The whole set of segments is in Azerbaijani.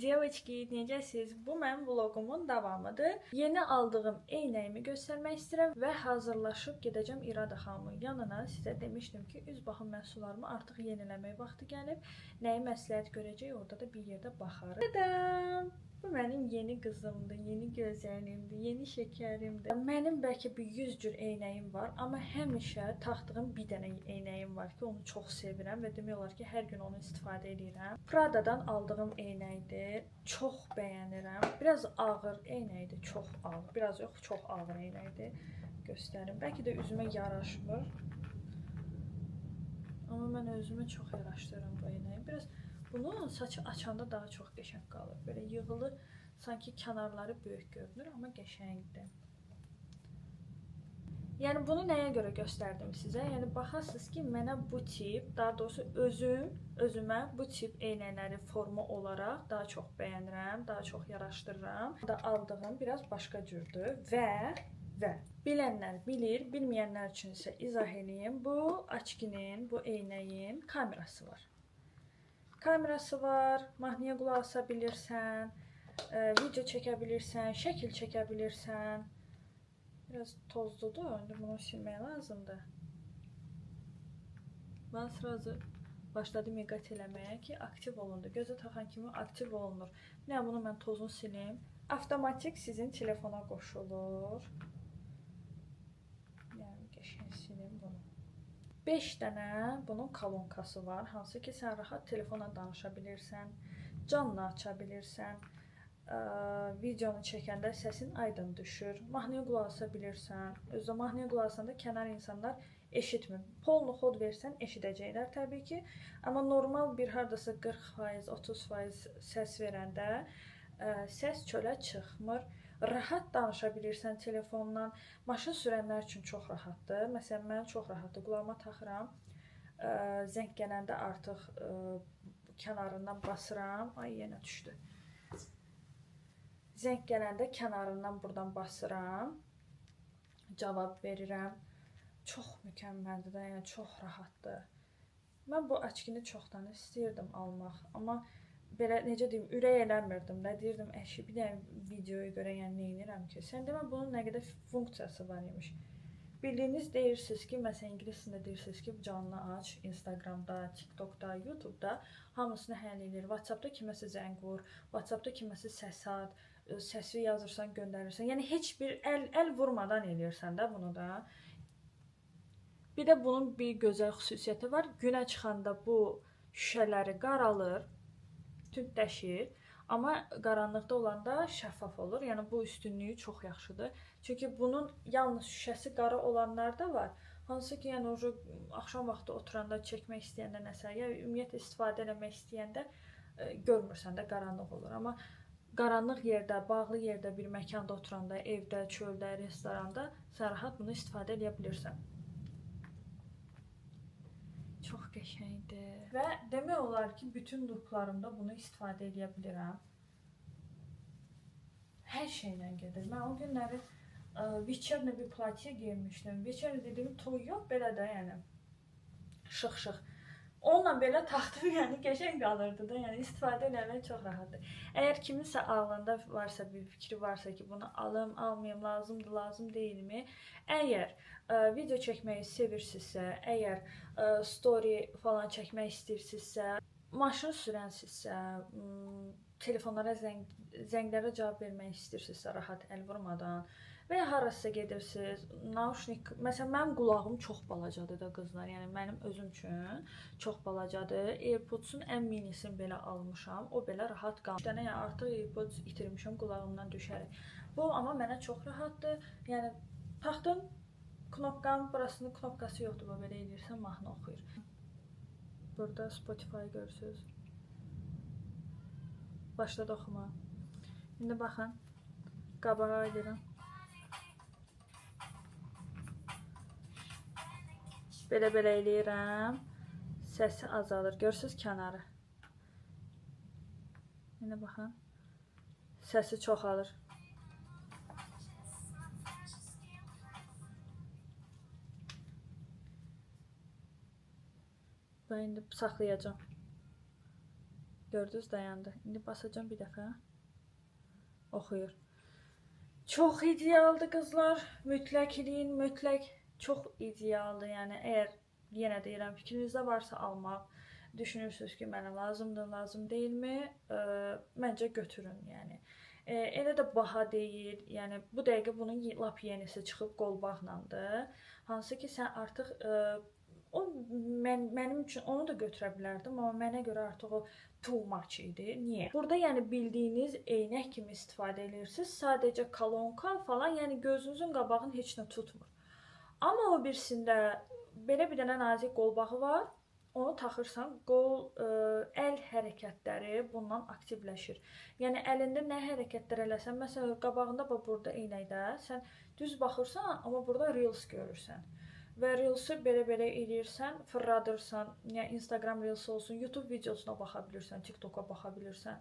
Девочки, necəsiz? Bu mənim vlogumun davamıdır. Yeni aldığım eynəyimi göstərmək istəyirəm və hazırlaşıb gedəcəm İrada xanımın yanına. Sizə demişdim ki, üz baxım məhsullarımı artıq yeniləmək vaxtı gəlib. Nəyi məsləhət görəcək, orada da bir yerdə baxarıq. Tadam! Bu mənim yeni qızımdır, yeni gözəlimdir, yeni şəkərimdir. Mənim bəlkə bir 100 cür eynəyim var, amma həmişə taxdığım bir dənə eynəyim var ki, onu çox sevirəm və demək olar ki, hər gün onu istifadə edirəm. Prada'dan aldığım eynəkdir. Çox bəyənirəm. Biraz ağır eynəkdir, çox ağır. Biraz yox, çox ağır eynəkdir. Göstərim. Bəlkə də üzümə yaraşmır. Amma mən özümə çox yaraşdırıram bu eynəyi. Biraz bunu saçı açanda daha çox qəşəng qalır. Belə yığılı, sanki kənarları böyük görünür, amma qəşəngdir. Yəni bunu nəyə görə göstərdim sizə? Yəni baxasınız ki, mənə bu tip, daha doğrusu özümə bu tip eynəkləri forma olaraq daha çox bəyənirəm, daha çox yaraşdırıram. Da aldığım biraz başqa cürdür və bilənlər bilir, bilməyənlər üçün isə izah edeyim. Bu açkinin, bu eynəyin kamerası var. Kamerası var, mahnıya qulaq asa bilirsən, video çəkə bilirsən, şəkil çəkə bilirsən. Biraz tozludur, indi bunu silmək lazımdır. Ben sırası başladım miqat eləməyə ki, aktiv olundu. Gözə taxan kimi aktiv olunur. Yəni bunu mən tozunu silim. Avtomatik sizin telefona qoşulur. Yəni qəşəng silim bunu. 5 dənə bunun kolonkası var, hansı ki sən rahat telefonla danışa bilirsən, canlı aça bilirsən, videonu çəkəndə səsin aydın düşür, mahnıya qulaq asa bilirsən, özdə mahnıya qulaq asanda kənar insanlar eşitmir. Polnu xod versən eşidəcəklər təbii ki, amma normal bir hardasa 40%, 30% səs verəndə səs çölə çıxmır. Rahat danışa bilirsən telefondan. Maşın sürənlər üçün çox rahatdır. Məsələn, mən çox rahatdır. Qulağıma taxıram. Zəng gələndə artıq kənarından basıram. Ay, yenə düşdü. Zəng gələndə kənarından buradan basıram. Cavab verirəm. Çox mükəmməldir də, yəni çox rahatdır. Mən bu açkini çoxdan istəyirdim almaq, amma belə necə deyim, ürək eləmirdim də. Deyirdim, əşi, bir dənə videoya görə yəni nə edirəm ki? Sən demə bunun nə qədər funksiyası var imiş. Bildiyiniz deyirsiniz ki, məsələn ingilis dilində deyirsiniz ki, canlı aç, Instagramda, TikTokda, YouTube'da hamısını həll edir. WhatsApp'da kiməsə zəng vur, WhatsApp'da kiməsə səs at, səsi yazırsan, göndərirsən. Yəni heç bir əl vurmadan eləyirsən də bunu da. Bir də bunun bir gözəl xüsusiyyəti var. Günə çıxanda bu şüşələri qaralır, tündləşir, amma qaranlıqda olanda şəffaf olur. Yəni bu üstünlüyü çox yaxşıdır. Çünki bunun yalnız şüşəsi qara olanlar da var. Hansı ki, yəni axşam vaxtı oturanda çəkmək istəyəndə nəsə, ya ümumiyyətlə istifadə etmək istəyəndə görmürsən də qaranlıq olur. Amma qaranlıq yerdə, bağlı yerdə bir məkanda oturanda, evdə, çöldə, restoranda sən rahat bunu istifadə edə bilirsən. Çox qəşəngdir. Və demək olar ki, bütün looklarımda bunu istifadə edə bilirəm. Hər şeylə gedir. Mən o günləri вечерный bir platiyə geyinmişdim. Вечерный dediyim toy yox, belə də yəni şıq-şıq. Onunla belə taxdım, yəni qəşəng qalırdı da, yəni istifadə etmək çox rahatdır. Əgər kiminsə ağlında varsa, bir fikri varsa ki, bunu alım, almayım, lazımdır, lazım deyilmi? Əgər video çəkməyi sevirsinizsə, əgər story falan çəkmək istəyirsinizsə, maşın sürənsinizsə, telefonlara zənglərə cavab vermək istəyirsinizsə, rahat əl vurmadan və ya harasa gedirsiniz, naushnik, məsələn, mənim qulağım çox balacadır da qızlar, yəni mənim özüm üçün çox balacadır. AirPods-un ən minisini belə almışam, o belə rahat qalır. Yəni artıq AirPods itirmişəm, qulağımdan düşərək. Bu amma mənə çox rahatdır. Yəni taxdım, knopkam, burasının knopkası yoxdur, belə edirsən, mahnı oxuyur. Burada Spotify görürsünüz. Başladı oxuma. İndi baxın, qabağa edirəm. Belə eləyirəm. Səsi azalır. Görürsünüz kənarı. İndi baxın. Səsi çoxalır. Ben indi saxlayacağım. Gördünüz, dayandı. İndi basacağım bir dəfə. Oxuyur. Çox idealdır qızlar. Mütləq eləyin, mütləq. Çox idealdır. Yəni əgər yenə deyirəm, fikrinizdə varsa almaq, düşünürsünüz ki, mənə lazımdır, lazım deyilmi? Məncə götürün, yəni. Elə də baha deyil. Yəni bu dəqiqə bunun lap yenisi çıxıb qolbaqlandır. Hansı ki sən artıq o mənim üçün onu da götürə bilərdim, amma mənə görə artıq o too much idi. Niyə? Burada yəni bildiyiniz eynək kimi istifadə edirsiniz. Sadəcə kolonka falan, yəni gözünüzün qabağını heç nə tutmur. Amma o birisində belə bir dənə nazik qolbağı var. Onu taxırsan, əl hərəkətləri bundan aktivləşir. Yəni əlində nə hərəkətlər eləsən, məsələn qabağında burada eynəkdə sən düz baxırsan, amma burada reels görürsən. Və reelsi belə eləyirsən, fırladırsan, yəni Instagram reelsi olsun, YouTube videosuna baxa bilirsən, TikToka baxa bilirsən,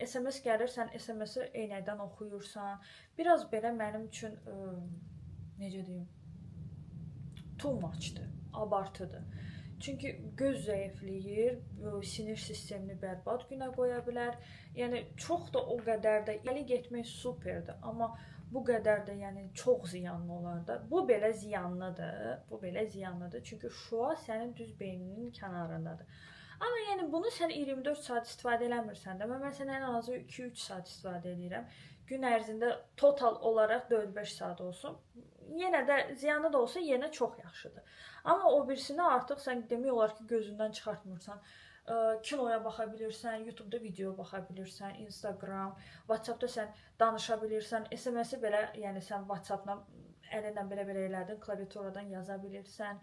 SMS gəlir, sən SMS-i eynəkdən oxuyursan. Biraz belə mənim üçün, necə deyim, too much-dır, abartıdır. Çünki göz zəifləyir, sinir sistemini bərbad günə qoya bilər. Yəni çox da o qədər də əli getmək superdir, amma bu qədər də yəni çox ziyanlı olar da. Bu belə ziyanlıdır. Bu belə ziyanlıdır. Çünki şua sənin düz beyninin kənarındadır. Amma yəni bunu sən 24 saat istifadə eləmirsən də. Mən məsələn ən azı 2-3 saat istifadə edirəm. Gün ərzində total olaraq 4-5 saat olsun. Yenə də ziyanlı da olsa yenə çox yaxşıdır. Amma o birisini artıq sən demək olar ki gözündən çıxartmırsan. Kinoya baxa bilirsən, YouTube-da video baxa bilirsən, Instagram, WhatsApp-da sən danışa bilirsən, SMS-i belə, yəni sən WhatsApp-la əlinlə belə elədin, klaviaturadan yaza bilirsən.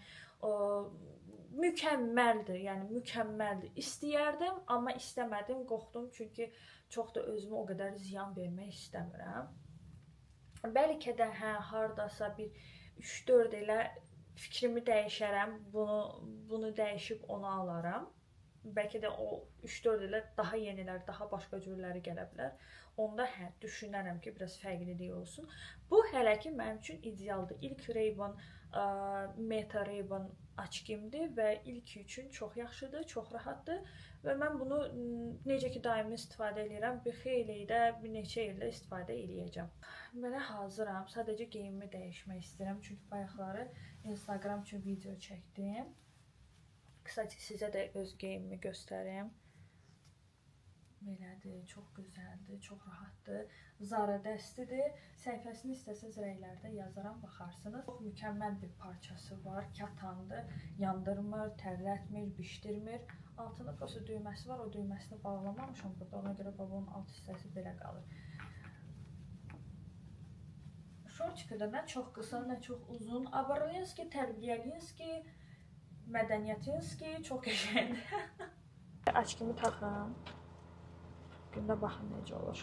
Mükəmməldir, yəni mükəmməldir. İstəyərdim, amma istəmədim, qorxdum, çünki çox da özümə o qədər ziyan vermək istəmirəm. Bəlkə də hardasa bir 3-4 elə fikrimi dəyişərəm, bunu dəyişib onu alaram. Bəlkə də o 3-4 ilə daha yenilər, daha başqa cürləri gələ bilər. Onda düşünərəm ki, biraz fərqlilik olsun. Bu hələ ki mənim üçün idealdır. İlk Ray-Ban, Meta Ray-Ban açqimdir və ilk üçün çox yaxşıdır, çox rahatdır. Və mən bunu necə ki daimi istifadə edirəm, bir xeyli də, bir neçə ildə istifadə edəcəm. Belə hazıram. Sadəcə geyimimi dəyişmək istəyirəm. Çünki bayaqları Instagram üçün video çəkdim. Qısaca sizə də öz geyimimi göstərim. Belədir, çox gözəldir, çox rahatdır. Zara dəstidir. Səhifəsini istəsəz rəylərdə yazaram, baxarsınız. Çox mükəmməl bir parçası var, katandır, yandırmır, tərlətmir, bişdirmir. Altında prosta düyməsi var, o düyməsini bağlamamışam burada, ona görə babamın alt hissəsi belə qalır. Şortiki də nə çox qısa, nə çox uzun. Abarlinski, Tərbiyəlinski, Mədəniyyətinski, çox qəşəngdir. Açqımı taxım. Gündə baxın necə olur.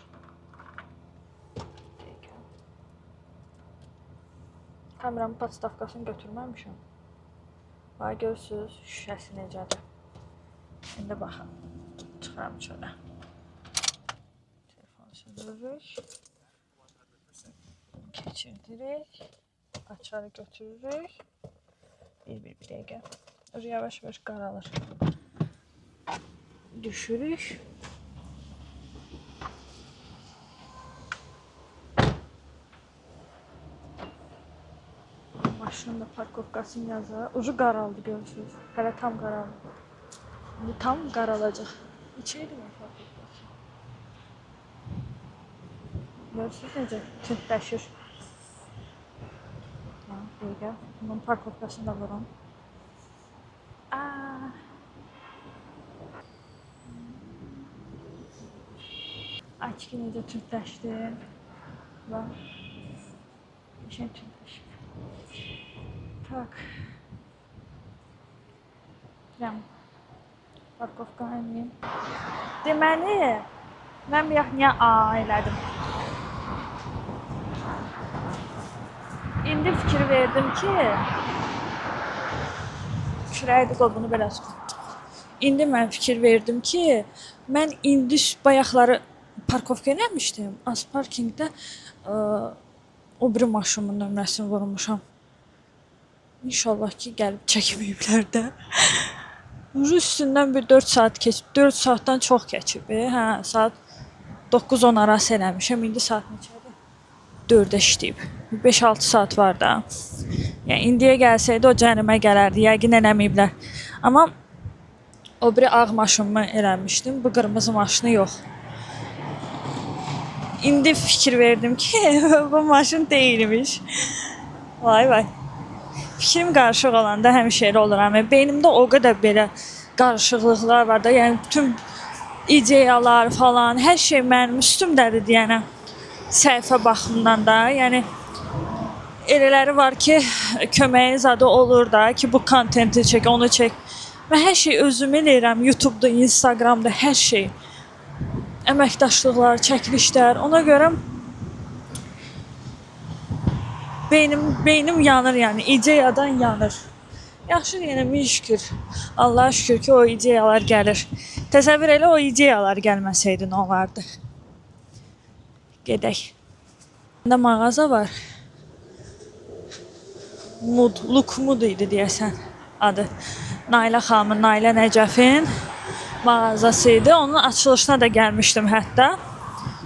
Kameramın podstavkasını götürməmişəm. Bax, görürsünüz, şüşəsi necədir. Şimdi baxın, çıxıram çölə. Telefonu süzürürük. Keçirdirik. Açarı götürürük. Bir dəqiqə. Yavaş-yavaş qaralır. Düşürük. Maşının da parkovkasını yazar. Ucu qaraldı, görürsünüz. Hələ tam qaraldı. İndi tam qaralacaq. İçəydi mi parkovkası? Görürsünüz necə tündləşir. Dəqiqə. Bunun parkovkasını da vuram. Açıq necə tündləşdi. Bax. Qəşəng tündləşib. Tak. Gələm. Parkovkanı eləyim. Deməli, mən bir niyə elədim. İndi fikir verdim ki, kürəkdir, qoy bunu belə tutun. İndi mən fikir verdim ki, mən indi bayaqları parkovka eləmişdim. Asparkingdə o biri maşımın nömrəsini vurmuşam. İnşallah ki, gəlib çəkməyiblər də. Üstündən bir 4 saat keçib, 4 saatdan çox keçib. Hə, saat 9-10 arası eləmişəm. İndi saat neçədir? 4-də işləyib. 5-6 saat var da. Yəni indiyə gəlsəydi o cərimə gələrdi. Yəqin eləməyiblər. Amma o biri ağ maşınımı eləmişdim. Bu qırmızı maşını yox. İndi fikir verdim ki, bu maşın deyilmiş. Vay vay. Fikrim qarışıq olanda həmişə elə olur. Beynimdə o qədər belə qarışıqlıqlar var da. Yəni bütün ideyalar falan, hər şey mənim üstümdədir deyənə. Səhifə baxımından da. Yəni elələri var ki, köməyi zadı olur da ki, bu kontenti çək, onu çək. Mən hər şey özüm eləyirəm. YouTube-da, Instagram-da hər şey. Əməkdaşlıqlar, çəkilişlər. Ona görə beynim yanır yəni, ideyadan yanır. Yaxşı yenə min şükür. Allah'a şükür ki o ideyalar gəlir. Təsəvvür elə o ideyalar gəlməsəydi nə olardı? Gedək. Burada mağaza var. Look Mood idi deyəsən adı. Nailə xanımın, Nailə Nəcəfin mağazası idi. Onun açılışına da gəlmişdim hətta.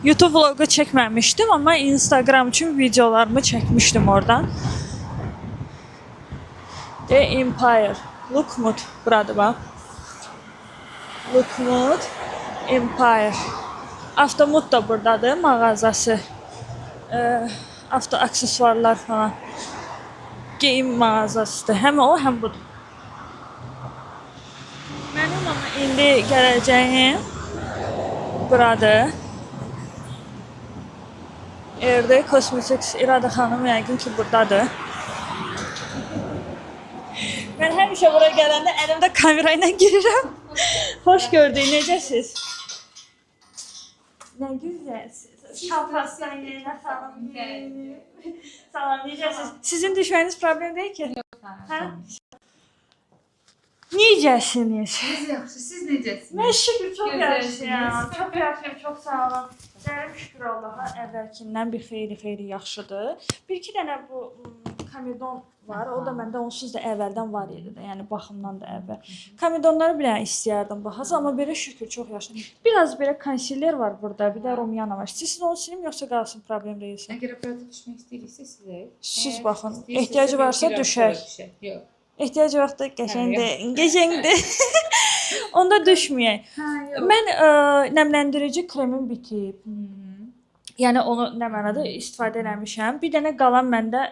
YouTube vlogu çəkməmişdim, amma Instagram üçün videolarımı çəkmişdim oradan. The Empire. Look Mood. Buradır bax. Look Mood. Empire. Avtomod da buradadır mağazası. Avto aksesuarlar falan. Geyim mağazasıdır. Həm o, həm budur. Mənim amma indi gələcəyim buradır. Erdə Cosmetics İrada xanım yəqin ki buradadır. Mən həmişə bura gələndə əlimdə kamera ilə girirəm. Xoş gördük, necəsiz? Nə gözəlsiniz. Şalpastan yerinə xanım. Salam, necəsiz? Sizin düşməyiniz problem deyil ki? Hə? Necəsiniz? Biz yaxşı, siz necəsiniz? Mən şükür, çox Gözəlsiniz. yaxşıyam. Çox yaxşıyam, çox sağ olun. Dərim şükür Allaha, əvvəlkindən bir xeyli yaxşıdır. Bir-iki dənə bu komedon var. O da məndə onsuz da əvvəldən var idi də. Yəni baxımdan da əvvəl. Komedonları bir dənə istəyərdim baxası, amma belə şükür çox yaxşı. Biraz belə konsiler var burada, bir də rumyana var. Siz onu silim yoxsa qalsın, problem deyilsə. Əgər aparata düşmək istəyirsə sizə. Siz baxın, ehtiyacı varsa düşək. Yox. Ehtiyacı varsa qəşəngdir. Onda düşməyək. Hə, yox. Mən nəmləndirici kremim bitib. Yəni onu nə mənada istifadə eləmişəm. Bir dənə qalan məndə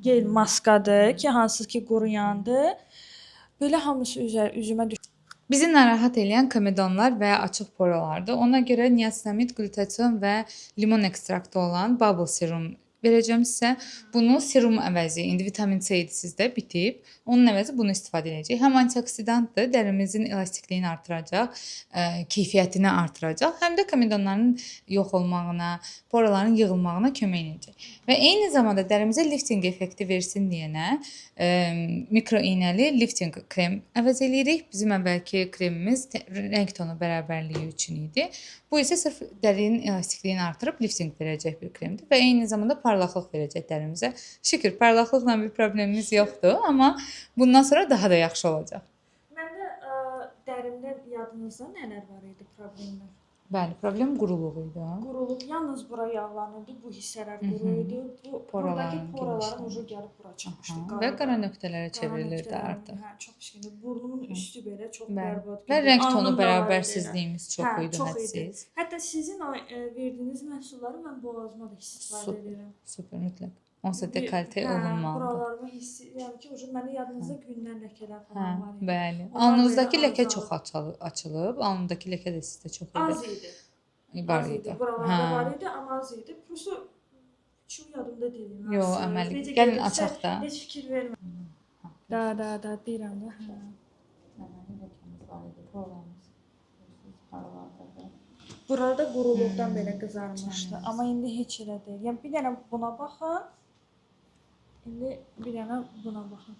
gel maskadır ki, hansı ki quruyandı. Belə hamısı üzümə düşdü. Bizi narahat edən komedonlar və ya açıq poralardır. Ona görə niasinamid, glutaton və limon ekstraktı olan bubble serum verəcəm sizə. Bunu serum əvəzi, indi vitamin C idi sizdə bitib. Onun əvəzi bunu istifadə edəcək. Həm antioksidantdır, dərimizin elastikliğini artıracaq, keyfiyyətini artıracaq, həm də komedonların yox olmağına, poraların yığılmağına kömək edəcək. Və eyni zamanda dərimizə lifting effekti versin deyənə mikro iynəli lifting krem əvəz eləyirik. Bizim əvvəlki kremimiz rəng tonu bərabərliyi üçün idi. Bu isə sırf dərinin elastikliğini artırıb lifting verəcək bir kremdir və eyni zamanda parlaqlıq verəcək dərimizə. Şükür, parlaqlıqla bir problemimiz yoxdur, amma bundan sonra daha da yaxşı olacaq. Məndə dərimdə yadınızda nələr var idi problemlər? Bəli, problem quruluq idi. Quruluq, yalnız bura yağlanırdı, bu hissələr quru idi. Bu buradakı poraların ucu gəlib bura çıxmışdı. Və qara nöqtələrə çevrilirdi artıq. Hə, çox pişkindir. Burnumun üstü belə çox Bəli. bərbad. Və rəng tonu bərabərsizliyimiz çox idi çox hədsiz. Hətta sizin o verdiyiniz məhsulları mən boğazıma da istifadə edirəm. Super, mütləq. Onsuz dekolte olunmalıdır. Buralarımı yəni ki, məndə yadınızda gündən ləkələr Hə, falan var idi. bəli. Onlar Alnınızdakı belə ləkə az çox açılıb. Alnındakı ləkə də sizdə çox Az idi. idi. Var Az idi. Buralarda var idi, amma az idi. Prosta çox yadımda deyil. Yox, əməli. Gəlin açaq da. Heç fikir vermədim. Da, deyirəm də. Burada quruluqdan belə qızarmışdı, amma indi heç elə deyil. Yəni bir dənə buna baxın. İndi bir dənə buna baxın.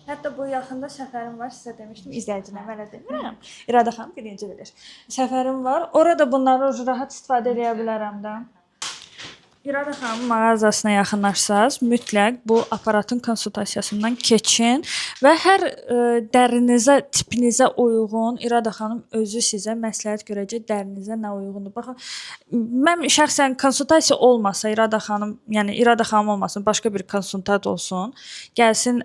Hətta bu yaxında səfərim var, sizə demişdim, izləyicilərimə elə demirəm. İrada xanım birinci bilir. Səfərim var. Orada bunları rahat istifadə edə bilərəm də. İrada xanım mağazasına yaxınlaşsaz, mütləq bu aparatın konsultasiyasından keçin və hər dərinizə, tipinizə uyğun İrada xanım özü sizə məsləhət görəcək, dərinizə nə uyğundur. Baxın, mən şəxsən konsultasiya olmasa İrada xanım, yəni İrada xanım olmasın, başqa bir konsultant olsun, gəlsin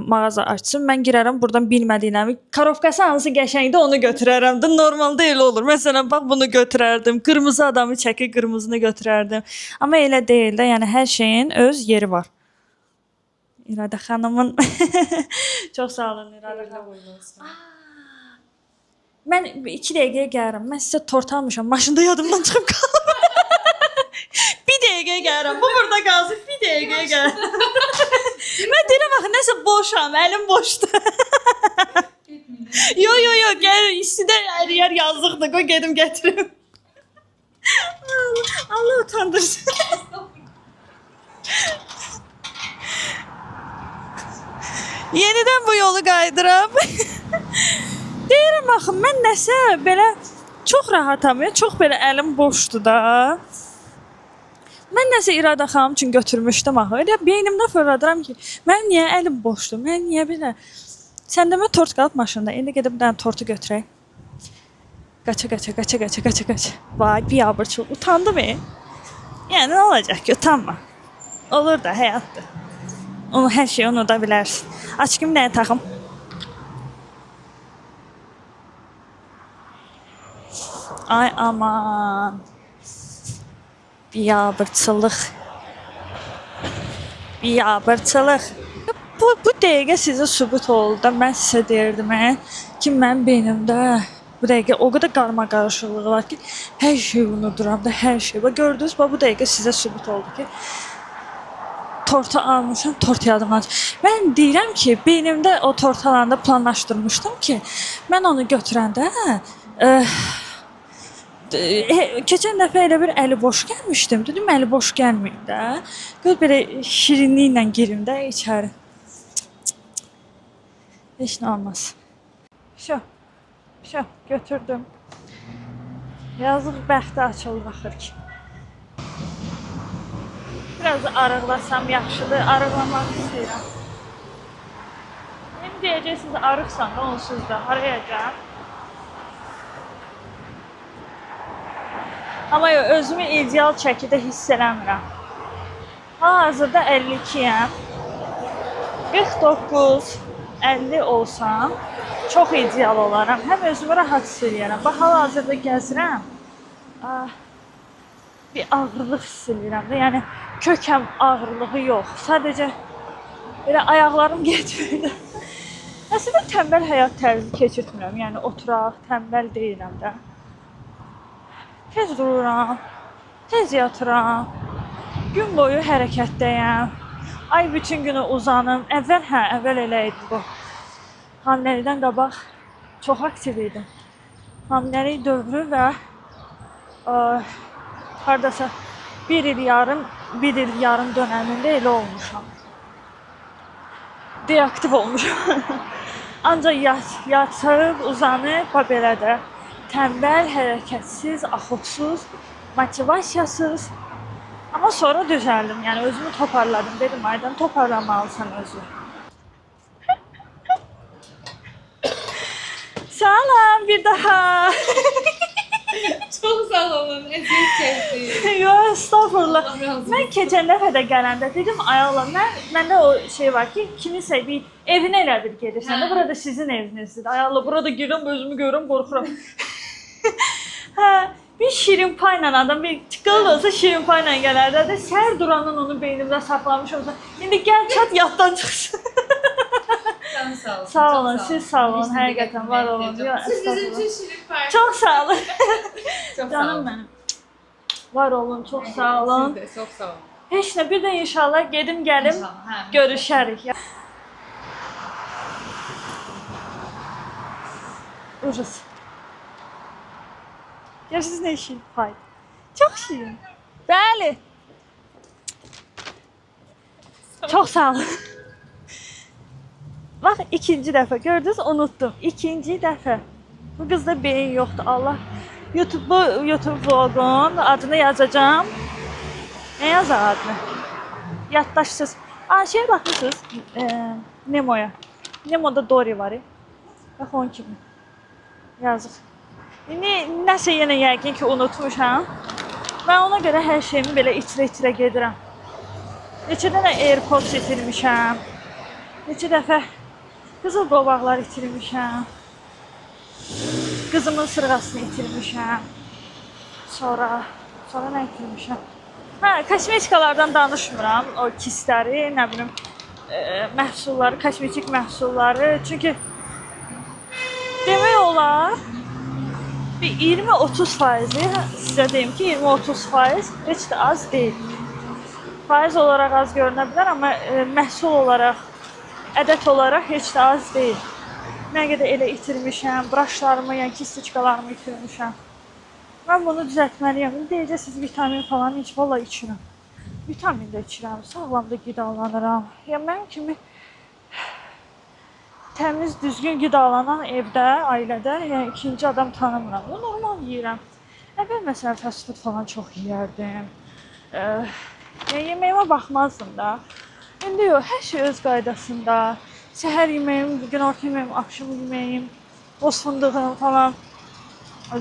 mağaza açsın, mən girərəm burdan bilmədiyimi, karovkası hansı qəşəngdir onu götürərəm. Normalda elə olur. Məsələn, bax bunu götürərdim. Qırmızı adamı çəkib qırmızını götürərdim. Amma elə deyil də, yəni hər şeyin öz yeri var. İrada xanımın çox sağ olun İrada xanım. Mən 2 dəqiqəyə gəlirəm. Mən sizə tort almışam. Maşında yadımdan çıxıb qaldı. 1 dəqiqəyə gəlirəm. Bu burada qalsın. 1 dəqiqəyə gəlirəm. Mən deyirəm axı nəsə boşam, əlim boşdur. Yo, gəl istidə əriyər yazlıqdır. Qoy gedim gətirim. Allah utandırsın. Yenidən bu yolu qaydıram. Deyirəm axı mən nəsə belə çox rahatam, çox belə əlim boşdur da. Mən nəsə İrada xanım üçün götürmüşdüm axı. Elə beynimdə fırladıram ki, mənim niyə əlim boşdur? Mən niyə belə? Sən demə tort qalıb maşında. İndi gedib bir dənə tortu götürək. Qaça. Vay, biabırçıl. Utandım Yəni nə olacaq ki, utanma. Olur da, həyatdır. Onu hər şeyi unuda bilərsin. Açqım nəyə taxım? Ay aman. Biabırçılıq. Bu dəqiqə sizə sübut oldu da mən sizə deyirdim ki, mən beynimdə bu dəqiqə o qədər qarma-qarışıqlığı var ki, hər şeyi unuduram da, hər şey. Və gördünüz, bu dəqiqə sizə sübut oldu ki, tortu almışam, tort yadımdan. Mən deyirəm ki, beynimdə o tort alanda planlaşdırmışdım ki, mən onu götürəndə keçən dəfə elə bir əli boş gəlmişdim. Dedim, əli boş gəlməyim də. Gör belə şirinliklə girim də içəri. Heç nə olmaz. Götürdüm. Yazıq bəxti açıldı axır ki. Biraz arıqlasam yaxşıdır. Arıqlamaq istəyirəm. İndi deyəcəksiniz, arıqsan da onsuz da. Harayacaq? Amma özümü ideal çəkidə hiss eləmirəm. Hazırda 52-yəm. 49, 50 olsam çox ideal olaram. Həm özümü rahat hiss edirəm. Bax, hal-hazırda gəzirəm. Bir ağırlıq hiss edirəm də. Yəni kökəm ağırlığı yox. Sadəcə belə ayaqlarım getmir. Əslində tənbəl həyat tərzi keçirtmirəm. Yəni oturaq, tənbəl deyiləm də. Tez dururam, tez yatıram. Gün boyu hərəkətdəyəm. Ay bütün günü uzanım. Əvvəl elə idi bu. Hamiləlikdən qabaq çox aktiv idim. Hamiləlik dövrü və hardasa bir il yarım dönəmində elə olmuşam. Deaktiv olmuşam. Ancaq yatıb, uzanıb, belə də tənbəl, hərəkətsiz, axutsuz, motivasiyasız. Amma sonra düzəldim. Yəni özümü toparladım. Dedim, Aydan, toparlamalısan özü. Salam bir daha. Çox sağ olun, əziyyət çəkdim. Yox, estağfurullah. Mən keçən dəfə də gələndə dedim, ay Allah, məndə o şey var ki, kimisə bir evinə elə bir gedirsən də, burada sizin evinizdir. Ay Allah, burada girirəm, özümü görürəm, qorxuram. Bir şirin payla adam, bir tıqqalı olsa şirin payla gələrdə də, səhər durandan onu beynimdə saxlamış olsa, indi gəl çat yaddan çıxsın. Sağ olun. Sağ olun, siz sağ olun, həqiqətən var olun. Siz bizim üçün şirin payla. Çox sağ olun. Çox sağ Canım olun. mənim. Var olun, çox sağ olun. Siz də çox sağ olun. Heç nə, bir də inşallah gedim gəlim, görüşərik. Ужас. Görürsünüz nə şirin pay. Çox şirin. Bəli. Çox sağ olun. Bax, ikinci dəfə gördünüz, unutdum. İkinci dəfə. Bu qızda beyin yoxdur, Allah. YouTube vlogun adını yazacağım. Nə yazar adını? Yaddaşsız. Şeye baxmısınız? Nemoya. Nemoda Dory var. Bax onun kimi. Yazıq. İndi nəsə yenə yəqin ki unutmuşam. Mən ona görə hər şeyimi belə itirə-itirə gedirəm. Neçə dənə AirPods itirmişəm. Neçə dəfə qızıl qovaqlar itirmişəm. Qızımın sırğasını itirmişəm. Sonra nə itirmişəm? Kosmetikalardan danışmıram. O kisləri, nə bilim, məhsulları, kosmetik məhsulları. Çünki demək olar bir 20-30% sizə deyim ki 20-30% heç də az deyil. Faiz olaraq az görünə bilər, amma məhsul olaraq, ədəd olaraq heç də az deyil. Nə qədər elə itirmişəm, braşlarımı, yəni kistiçkalarımı itirmişəm. Mən bunu düzəltməliyəm. İndi deyəcəksiniz vitamin falan heç valla içirəm. Vitamin də içirəm, sağlam da qidalanıram. Yəni mənim kimi təmiz, düzgün qidalanan evdə, ailədə, yəni ikinci adam tanımıram. O normal yeyirəm. Əvvəl məsələn fast food falan çox yeyərdim. Yəni yeməyimə baxmazdım da. İndi yox, hər şey öz qaydasında. Səhər yeməyim, günorta yeməyim, axşam yeməyim, boz fındığım falan.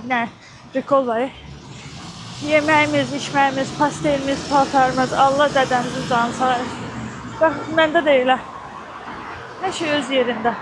Nə, prikol var. Yeməyimiz, içməyimiz, pastelimiz, paltarımız, Allah dədəmizin canı sağ olsun. Bax, məndə də elə. Hər şey öz yerində.